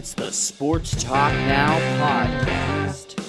It's the Sports Talk Now podcast.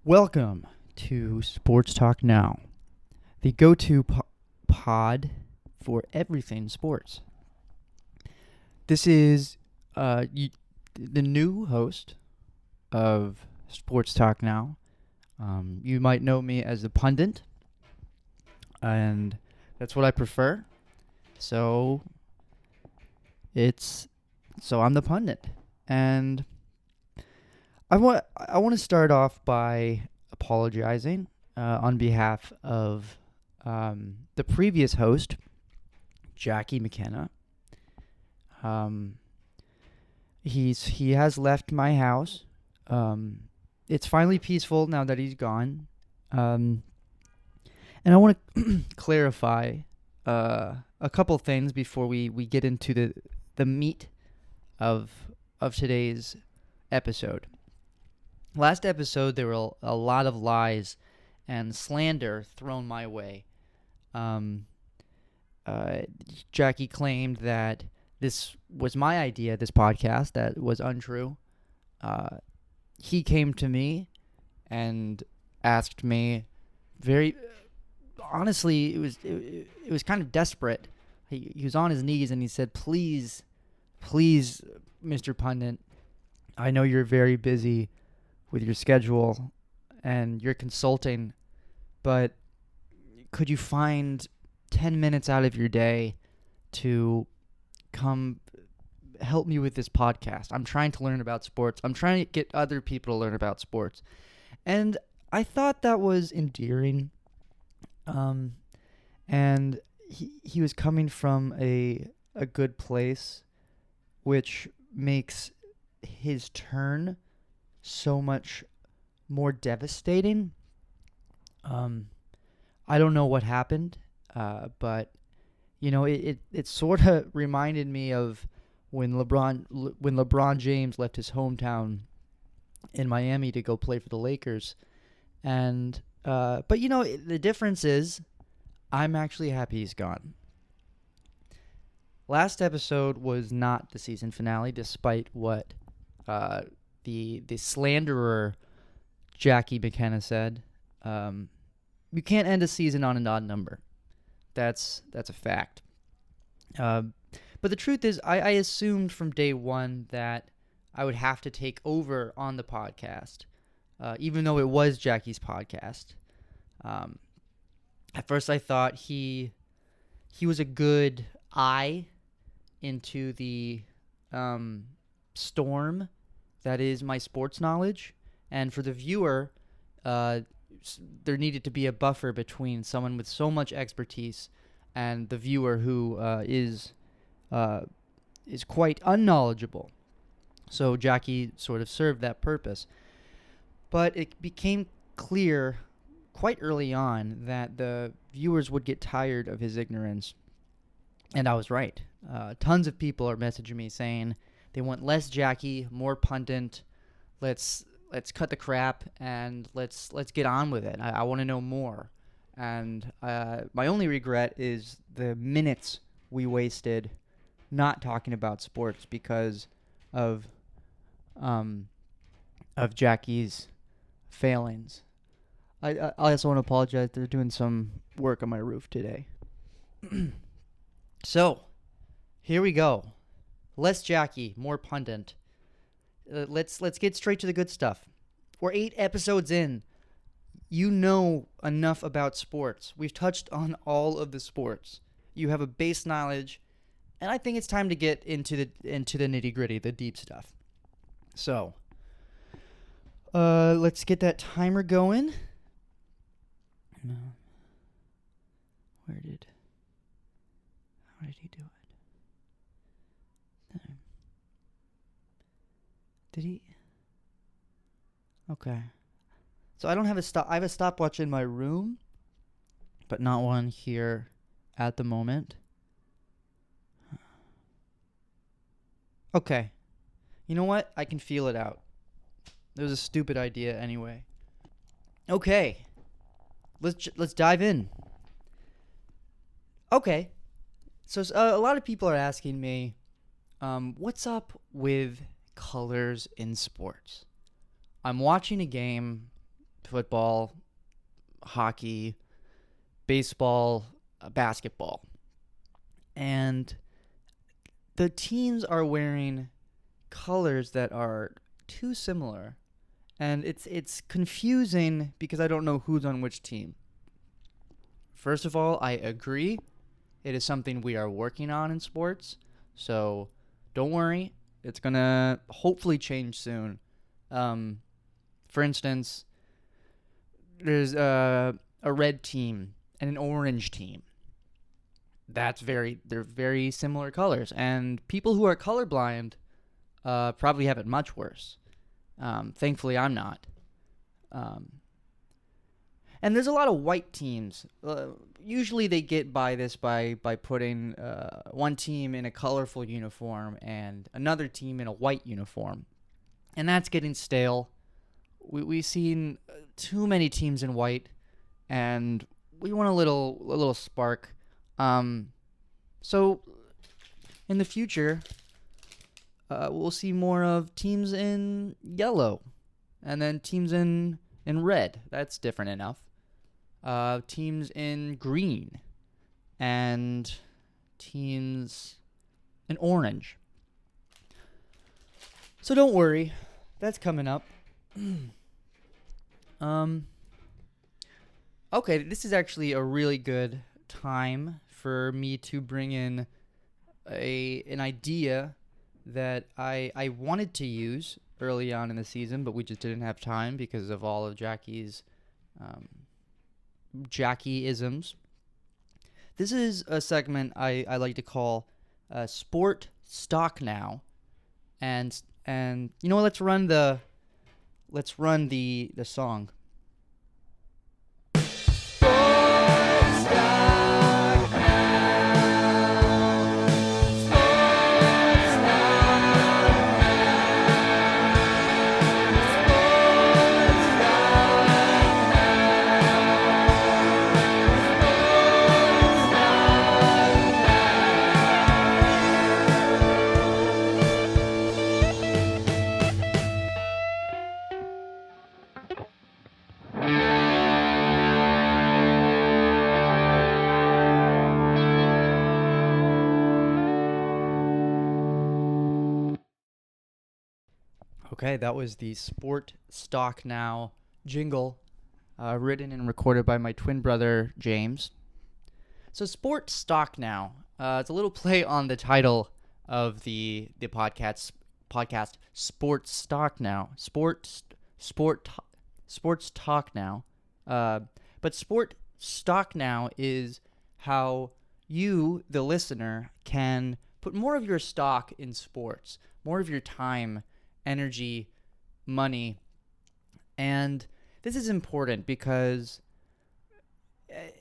Welcome to Sports Talk Now, the go-to pod for everything sports. This is the new host of Sports Talk Now. You might know me as the Pundit, and that's what I prefer. So I'm the Pundit, and I want to start off by apologizing on behalf of the previous host, Jackie McKenna. He has left my house. It's finally peaceful now that he's gone. And I want to clarify a couple things before we get into the meat of today's episode. Last episode, there were a lot of lies and slander thrown my way. Jackie claimed that this was my idea, this podcast. That was untrue. He came to me and asked me very honestly, it was kind of desperate. He was on his knees and he said, please, Mr. Pundit, I know you're very busy with your schedule and you're consulting, but could you find 10 minutes out of your day to come help me with this podcast? I'm trying to learn about sports. I'm trying to get other people to learn about sports. And I thought that was endearing. And he was coming from a good place, which makes his turn so much more devastating. I don't know what happened, but you know, it sort of reminded me of when LeBron James left his hometown in Miami to go play for the Lakers, and but you know, the difference is I'm actually happy he's gone. Last episode was not the season finale, despite what the slanderer Jackie McKenna said. You can't end a season on an odd number. That's a fact. But the truth is, I assumed from day one that I would have to take over on the podcast, even though it was Jackie's podcast. At first, I thought he was a good eye into the storm that is my sports knowledge, and for the viewer, there needed to be a buffer between someone with so much expertise and the viewer who is quite unknowledgeable. So Jackie sort of served that purpose. But it became clear quite early on that the viewers would get tired of his ignorance. And I was right. Tons of people are messaging me saying they want less Jackie, more Pundit. Let's cut the crap and let's get on with it. I want to know more. And my only regret is the minutes we wasted not talking about sports because of Jackie's failings. I also want to apologize. They're doing some work on my roof today. So, here we go. Less Jackie, more Pundit. Let's get straight to the good stuff. We're 8 episodes in. You know enough about sports. We've touched on all of the sports. You have a base knowledge, and I think it's time to get into the nitty-gritty, the deep stuff. So, let's get that timer going. No. How did he do it? Did he? Okay. So I don't have I have a stopwatch in my room, but not one here at the moment. Okay. You know what? I can feel it out. It was a stupid idea anyway. Okay. Let's dive in. Okay. So a lot of people are asking me, what's up with colors in sports? I'm watching a game, football, hockey, baseball, basketball, and the teams are wearing colors that are too similar, and it's confusing because I don't know who's on which team. First of all, I agree. It is something we are working on in sports, so don't worry. It's gonna hopefully change soon. For instance, there's a red team and an orange team. They're very similar colors, and people who are colorblind probably have it much worse. Thankfully, I'm not. Um, and there's a lot of white teams. Usually, they get by this by putting one team in a colorful uniform and another team in a white uniform, and that's getting stale. We've seen too many teams in white, and we want a little spark. So in the future, we'll see more of teams in yellow, and then teams in red. That's different enough. Teams in green, and teams in orange. So don't worry, that's coming up. Okay, this is actually a really good time for me to bring in an idea that I wanted to use early on in the season, but we just didn't have time because of all of Jackie's Jackie-isms. This is a segment I like to call Sport Stock Now, and you know what, let's run the song. Okay, that was the Sport Stock Now jingle, written and recorded by my twin brother, James. So Sport Stock Now, it's a little play on the title of the podcast, Sports Stock Now. Sports Talk Now. But Sport Stock Now is how you, the listener, can put more of your stock in sports, more of your time, energy, money. And this is important because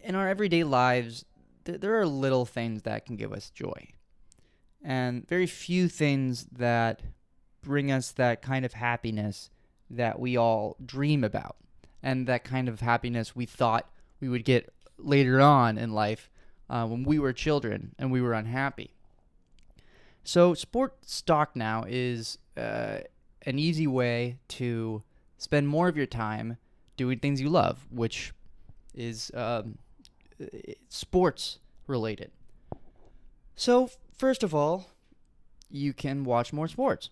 in our everyday lives, there are little things that can give us joy, and very few things that bring us that kind of happiness that we all dream about, and that kind of happiness we thought we would get later on in life when we were children and we were unhappy. So Sport Stock Now is an easy way to spend more of your time doing things you love, which is sports related. So first of all, you can watch more sports.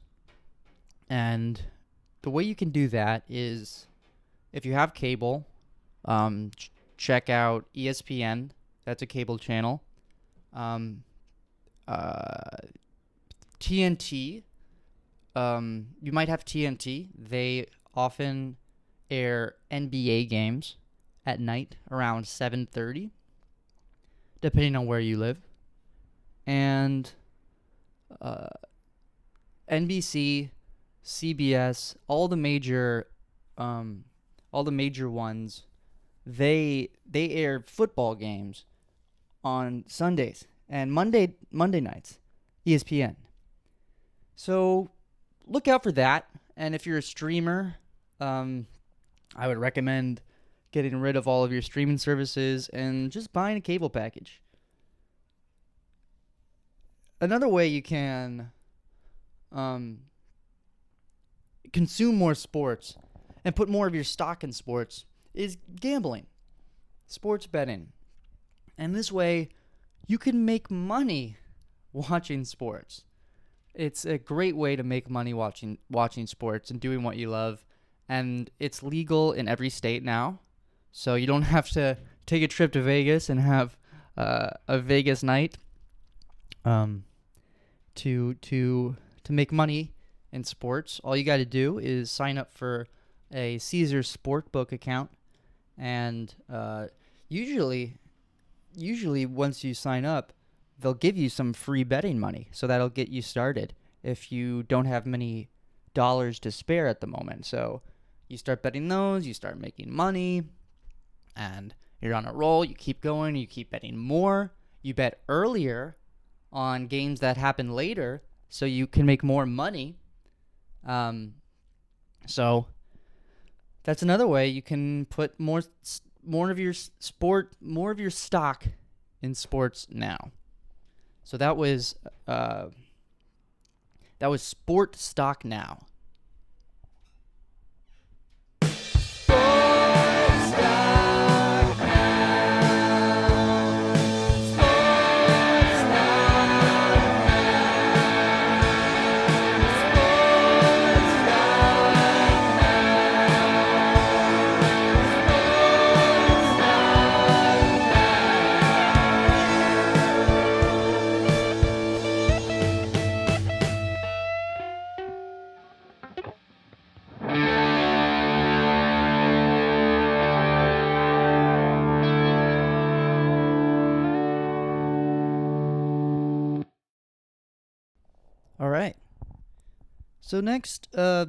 And the way you can do that is, if you have cable, check out ESPN. That's a cable channel. TNT. You might have TNT. They often air NBA games at night around 7:30, depending on where you live. And NBC, CBS, all the major ones, they air football games on Sundays and Monday nights, ESPN. So look out for that. And if you're a streamer, I would recommend getting rid of all of your streaming services and just buying a cable package. Another way you can um, consume more sports and put more of your stock in sports is gambling, sports betting. And this way, you can make money watching sports. It's a great way to make money watching sports and doing what you love. And it's legal in every state now. So you don't have to take a trip to Vegas and have a Vegas night to make money in sports. All you got to do is sign up for a Caesars Sportbook account, and usually once you sign up, they'll give you some free betting money, so that'll get you started if you don't have many dollars to spare at the moment. So you start betting those, you start making money, and you're on a roll. You keep going, you keep betting more. You bet earlier on games that happen later, so you can make more money. So that's another way you can put more of your stock in sports now. So that was Sport Stock Now. All right. So next, I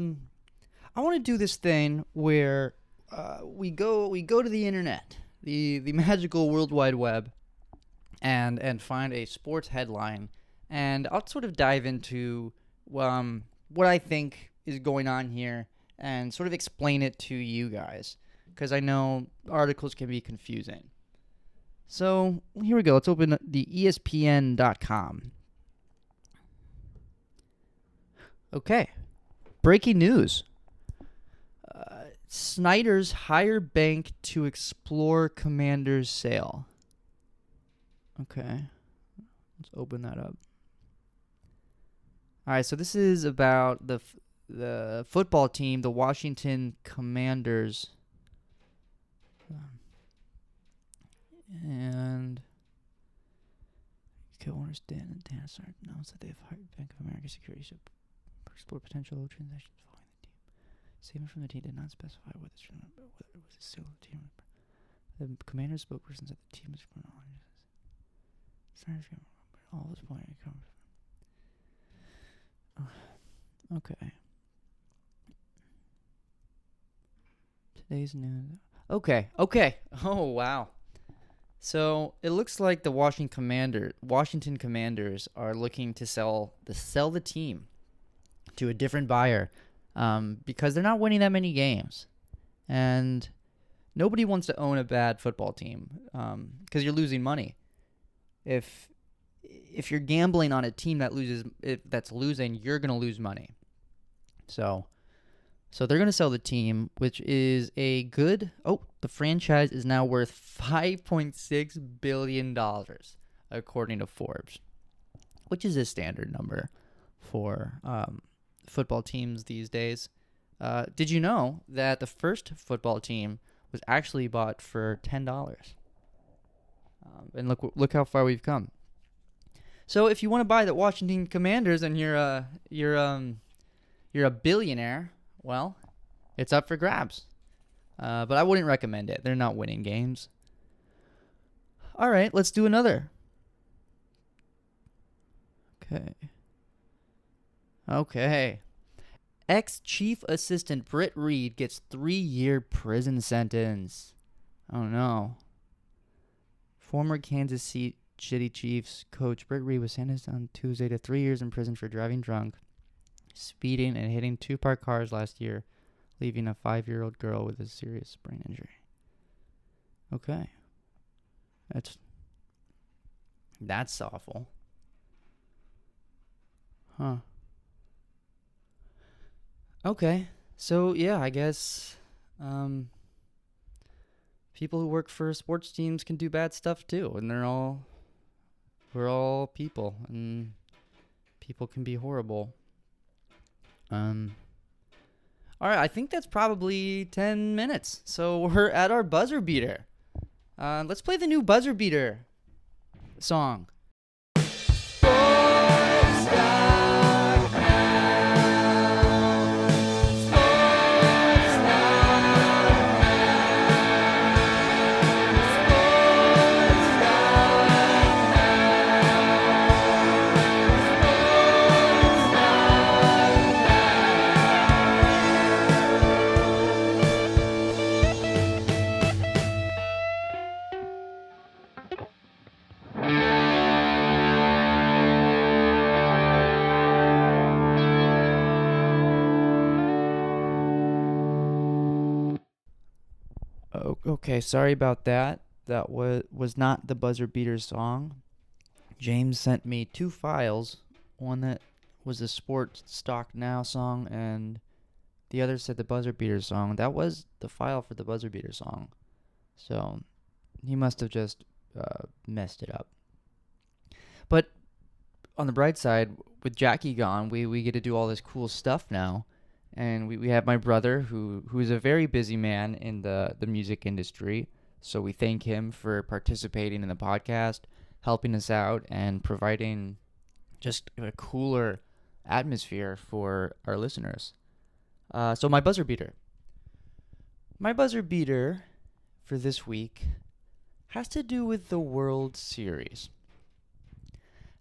want to do this thing where we go to the internet, the magical World Wide Web, and find a sports headline, and I'll sort of dive into what I think is going on here and sort of explain it to you guys, because I know articles can be confusing. So here we go. Let's open the ESPN.com. Okay. Breaking news. Snyder's hire bank to explore Commanders' sale. Okay. Let's open that up. All right, so this is about the football team, the Washington Commanders. And co-owners Dan and Dana Sargent announced that they have hired Bank of America Securities to explore potential transactions following the team. Statement from the team did not specify whether it was a sale of the team. The Commanders spokesperson said the team is going on. All this point comes. Okay. Today's news. Okay. Oh wow. So it looks like the Washington Commanders are looking to sell the team to a different buyer, because they're not winning that many games, and nobody wants to own a bad football team, because you're losing money. If you're gambling on a team that's losing, you're gonna lose money. So they're gonna sell the team, which is a good. Oh, the franchise is now worth $5.6 billion, according to Forbes, which is a standard number for football teams these days. Did you know that the first football team was actually bought for $10? And look how far we've come. So if you want to buy the Washington Commanders and you're a billionaire, well, it's up for grabs. But I wouldn't recommend it. They're not winning games. All right, let's do another. Okay. Ex-chief assistant Britt Reed gets 3-year prison sentence. Oh, no. Former Kansas City Chiefs coach Britt Reed was sentenced on Tuesday to 3 years in prison for driving drunk speeding and hitting 2 parked cars last year, leaving a 5-year-old girl with a serious brain injury. Okay. That's awful. Huh. Okay. So, yeah, I guess people who work for sports teams can do bad stuff too, and we're all people, and people can be horrible. All right, I think that's probably 10 minutes. So we're at our buzzer beater. Let's play the new buzzer beater song. Okay, sorry about that. That was not the buzzer beater song. James sent me 2 files. One that was the Sports Stock Now song, and the other said the buzzer beater song. That was the file for the buzzer beater song. So he must have just messed it up. But on the bright side, with Jackie gone, we get to do all this cool stuff now. And we have my brother, who is a very busy man in the music industry. So we thank him for participating in the podcast, helping us out, and providing just a cooler atmosphere for our listeners. So my buzzer beater. My buzzer beater for this week has to do with the World Series.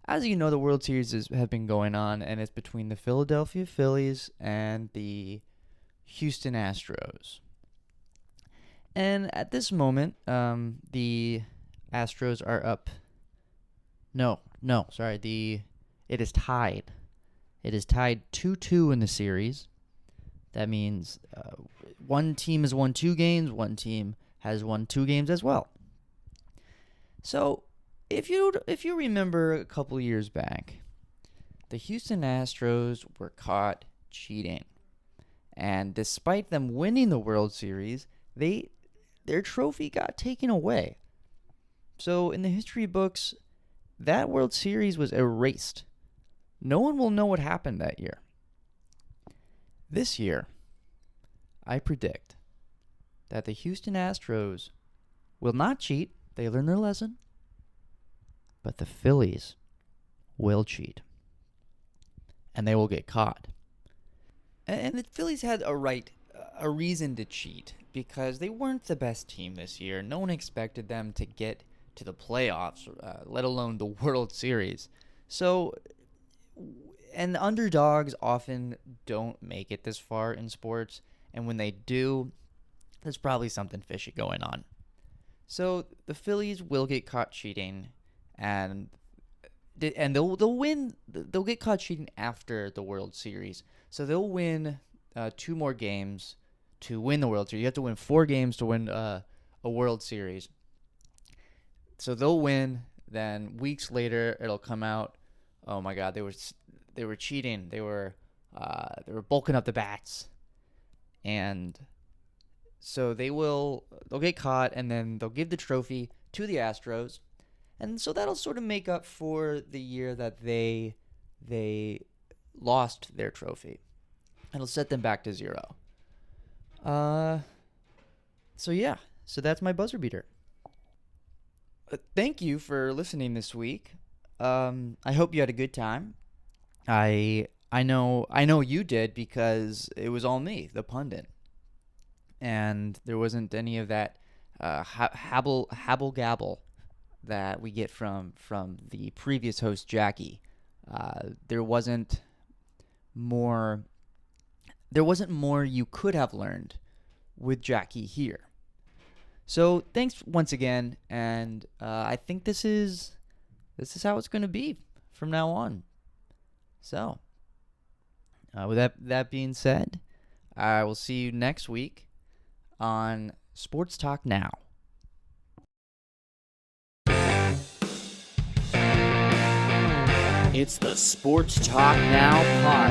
As you know, the World Series have been going on, and it's between the Philadelphia Phillies and the Houston Astros. And at this moment, the Astros are up. It is tied. It is tied 2-2 in the series. That means one team has won 2 games, one team has won 2 games as well. So, if you remember a couple years back, the Houston Astros were caught cheating. And despite them winning the World Series, their trophy got taken away. So in the history books, that World Series was erased. No one will know what happened that year. This year, I predict that the Houston Astros will not cheat. They learned their lesson. But the Phillies will cheat. And they will get caught. And the Phillies had a reason to cheat, because they weren't the best team this year. No one expected them to get to the playoffs, let alone the World Series. So, and the underdogs often don't make it this far in sports. And when they do, there's probably something fishy going on. So the Phillies will get caught cheating. And they'll win. They'll get caught cheating after the World Series, so they'll win 2 more games to win the World Series. You have to win 4 games to win a World Series. So they'll win. Then weeks later, it'll come out. Oh my God, they were cheating. They were bulking up the bats, and so they'll get caught, and then they'll give the trophy to the Astros. And so that'll sort of make up for the year that they lost their trophy. It'll set them back to 0. So that's my buzzer beater. Thank you for listening this week. I hope you had a good time. I know you did, because it was all me, the pundit, and there wasn't any of that habble gabble that we get from the previous host, Jackie. There wasn't more you could have learned with Jackie here. So thanks once again, and I think this is how it's going to be from now on. So With that being said, I will see you next week on Sports Talk Now. It's the Sports Talk Now podcast.